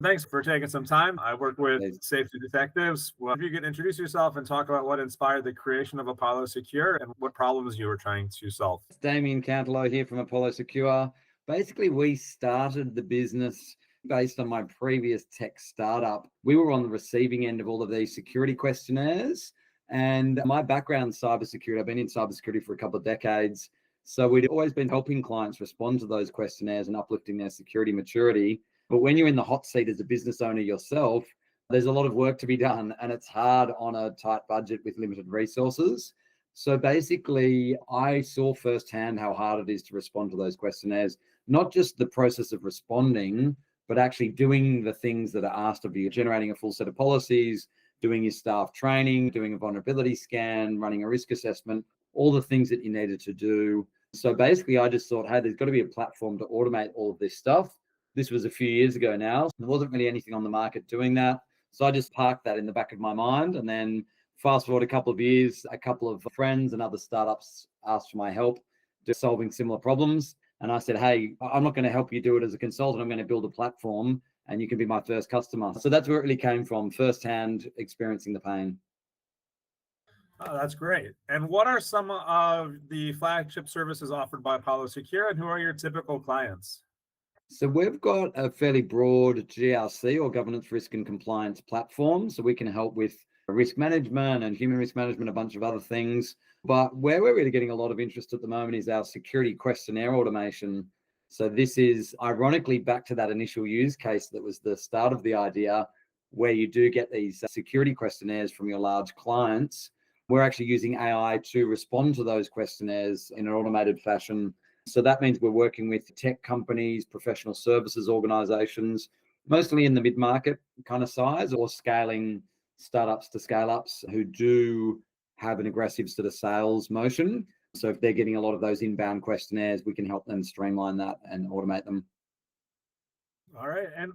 Thanks for taking some time. I work with Please. Safety Detectives. Well, if you could introduce yourself and talk about what inspired the creation of Apollo Secure and what problems you were trying to solve. It's Damien Cantelo here from Apollo Secure. Basically, we started the business based on my previous tech startup. We were on the receiving end of all of these security questionnaires. And my background cybersecurity, I've been in cybersecurity for a couple of decades. So we'd always been helping clients respond to those questionnaires and uplifting their security maturity. But when you're in the hot seat as a business owner yourself, there's a lot of work to be done, and it's hard on a tight budget with limited resources. So basically, I saw firsthand how hard it is to respond to those questionnaires, not just the process of responding, but actually doing the things that are asked of you, generating a full set of policies, doing your staff training, doing a vulnerability scan, running a risk assessment, all the things that you needed to do. So basically, I just thought, hey, there's got to be a platform to automate all of this stuff. This was a few years ago now. There wasn't really anything on the market doing that. So I just parked that in the back of my mind. And then fast forward a couple of years, a couple of friends and other startups asked for my help just solving similar problems. And I said, hey, I'm not going to help you do it as a consultant. I'm going to build a platform and you can be my first customer. So that's where it really came from, firsthand experiencing the pain. Oh, that's great. And what are some of the flagship services offered by Apollo Secure, and who are your typical clients? So we've got a fairly broad GRC, or governance, risk and compliance platform. So we can help with risk management and human risk management, a bunch of other things. But where we're really getting a lot of interest at the moment is our security questionnaire automation. So this is ironically back to that initial use case that was the start of the idea, where you do get these security questionnaires from your large clients. We're actually using AI to respond to those questionnaires in an automated fashion. So that means we're working with tech companies, professional services organizations, mostly in the mid-market kind of size, or scaling startups to scale-ups who do have an aggressive sort of sales motion. So if they're getting a lot of those inbound questionnaires, we can help them streamline that and automate them. All right. And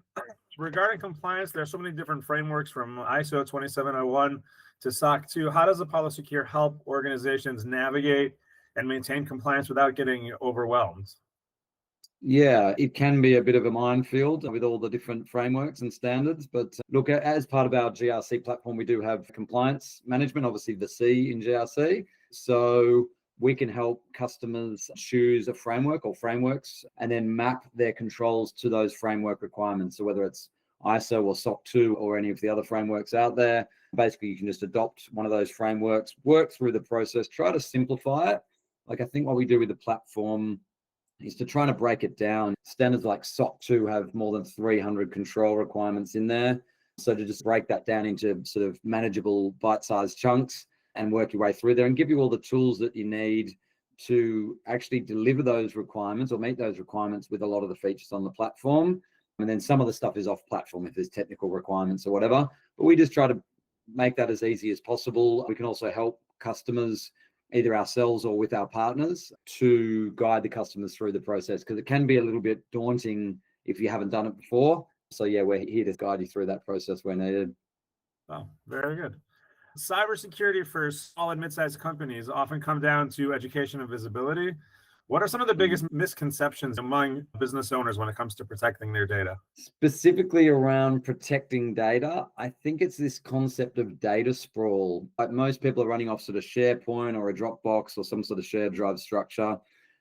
regarding compliance, there are so many different frameworks from ISO 27001 to SOC 2. How does Apollo Secure help organizations navigate and maintain compliance without getting overwhelmed? Yeah, it can be a bit of a minefield with all the different frameworks and standards. But look, as part of our GRC platform, we do have compliance management, obviously the C in GRC. So we can help customers choose a framework or frameworks and then map their controls to those framework requirements. So whether it's ISO or SOC 2 or any of the other frameworks out there, basically you can just adopt one of those frameworks, work through the process, try to simplify it. Like I think what we do with the platform is to try to break it down. Standards like SOC 2 have more than 300 control requirements in there. So to just break that down into sort of manageable bite-sized chunks and work your way through there and give you all the tools that you need to actually deliver those requirements or meet those requirements with a lot of the features on the platform. And then some of the stuff is off platform if there's technical requirements or whatever. But we just try to make that as easy as possible. We can also help customers, either ourselves or with our partners, to guide the customers through the process, because it can be a little bit daunting if you haven't done it before. So yeah, we're here to guide you through that process where needed. Oh, very good. Cybersecurity for small and mid-sized companies often come down to education and visibility. What are some of the biggest misconceptions among business owners when it comes to protecting their data? Specifically around protecting data, I think it's this concept of data sprawl. Like most people are running off sort of SharePoint or a Dropbox or some sort of shared drive structure,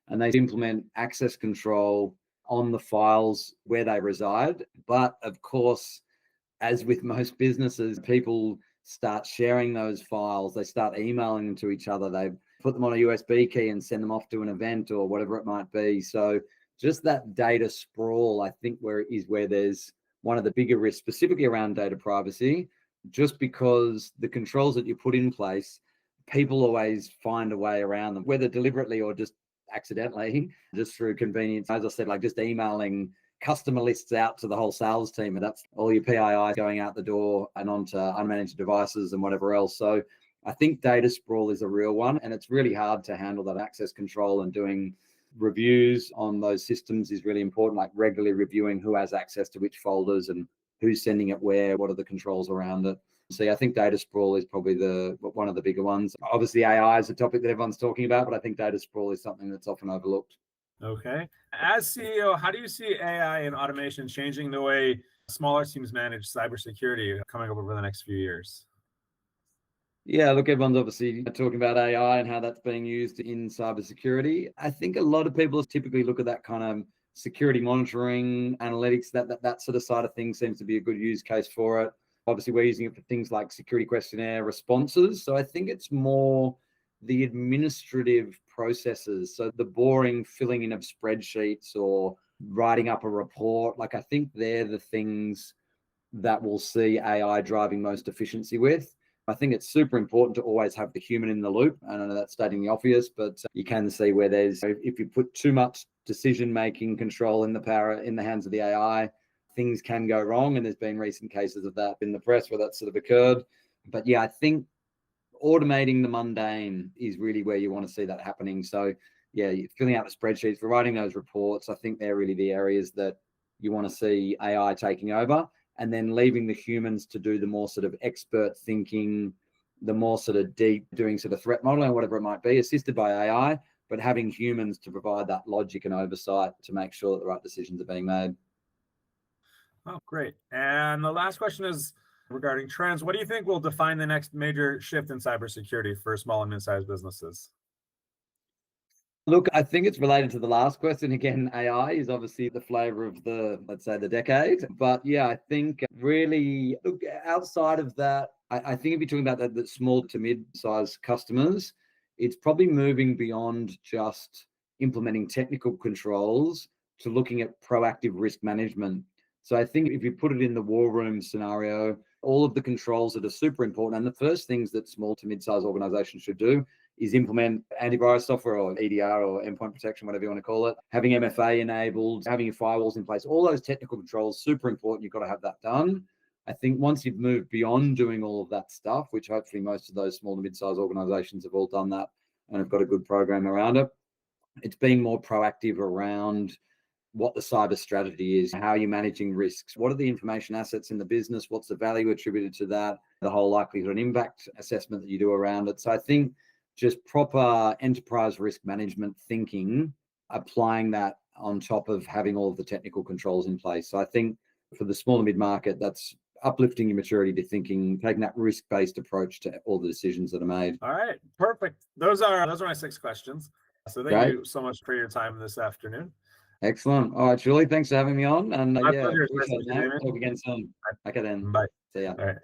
and they implement access control on the files where they reside. But of course, as with most businesses, people start sharing those files. They start emailing them to each other. They put them on a USB key and send them off to an event or whatever it might be. So just that data sprawl, I think, where there's one of the bigger risks, specifically around data privacy, just because the controls that you put in place, people always find a way around them, whether deliberately or just accidentally, just through convenience. As I said, like just emailing customer lists out to the whole sales team, and that's all your PII going out the door and onto unmanaged devices and whatever else. So I think data sprawl is a real one, and it's really hard to handle that access control, and doing reviews on those systems is really important, like regularly reviewing who has access to which folders and who's sending it where, what are the controls around it. So yeah, I think data sprawl is probably one of the bigger ones. Obviously AI is a topic that everyone's talking about, but I think data sprawl is something that's often overlooked. Okay. As CEO, how do you see AI and automation changing the way smaller teams manage cybersecurity coming up over the next few years? Yeah, look, everyone's obviously talking about AI and how that's being used in cybersecurity. I think a lot of people typically look at that kind of security monitoring, analytics, that sort of side of things seems to be a good use case for it. Obviously, we're using it for things like security questionnaire responses. So I think it's more the administrative processes. So the boring filling in of spreadsheets or writing up a report, like I think they're the things that we'll see AI driving most efficiency with. I think it's super important to always have the human in the loop. I know that's stating the obvious, but you can see where if you put too much decision-making control in the hands of the AI, things can go wrong. And there's been recent cases of that in the press where that sort of occurred. But yeah, I think automating the mundane is really where you want to see that happening. So yeah, filling out the spreadsheets, for writing those reports, I think they're really the areas that you want to see AI taking over, and then leaving the humans to do the more sort of expert thinking, the more sort of deep doing sort of threat modeling, whatever it might be, assisted by AI, but having humans to provide that logic and oversight to make sure that the right decisions are being made. Oh, great. And the last question is regarding trends. What do you think will define the next major shift in cybersecurity for small and mid-sized businesses? Look, I think it's related to the last question. Again, AI is obviously the flavor of let's say, the decade. But yeah, I think really, look, outside of that, I think if you're talking about the small to mid-sized customers, it's probably moving beyond just implementing technical controls to looking at proactive risk management. So I think if you put it in the war room scenario, all of the controls that are super important, and the first things that small to mid-sized organizations should do is implement antivirus software or EDR or endpoint protection, whatever you want to call it, having MFA enabled, having your firewalls in place, all those technical controls, super important. You've got to have that done. I think once you've moved beyond doing all of that stuff, which hopefully most of those small to mid-sized organizations have all done that and have got a good program around it, it's being more proactive around what the cyber strategy is, how you're managing risks, what are the information assets in the business, what's the value attributed to that, the whole likelihood and impact assessment that you do around it. So I think just proper enterprise risk management thinking, applying that on top of having all of the technical controls in place. So I think for the small and mid-market, that's uplifting your maturity to thinking, taking that risk-based approach to all the decisions that are made. All right, perfect. Those are my 6 questions. So thank Great. you so much for your time this afternoon. Excellent. All right, Julie, thanks for having me on. And My yeah, pleasure. Nice to appreciate meet you, that. Damien. Talk again soon. Okay then. Bye. See ya. All right.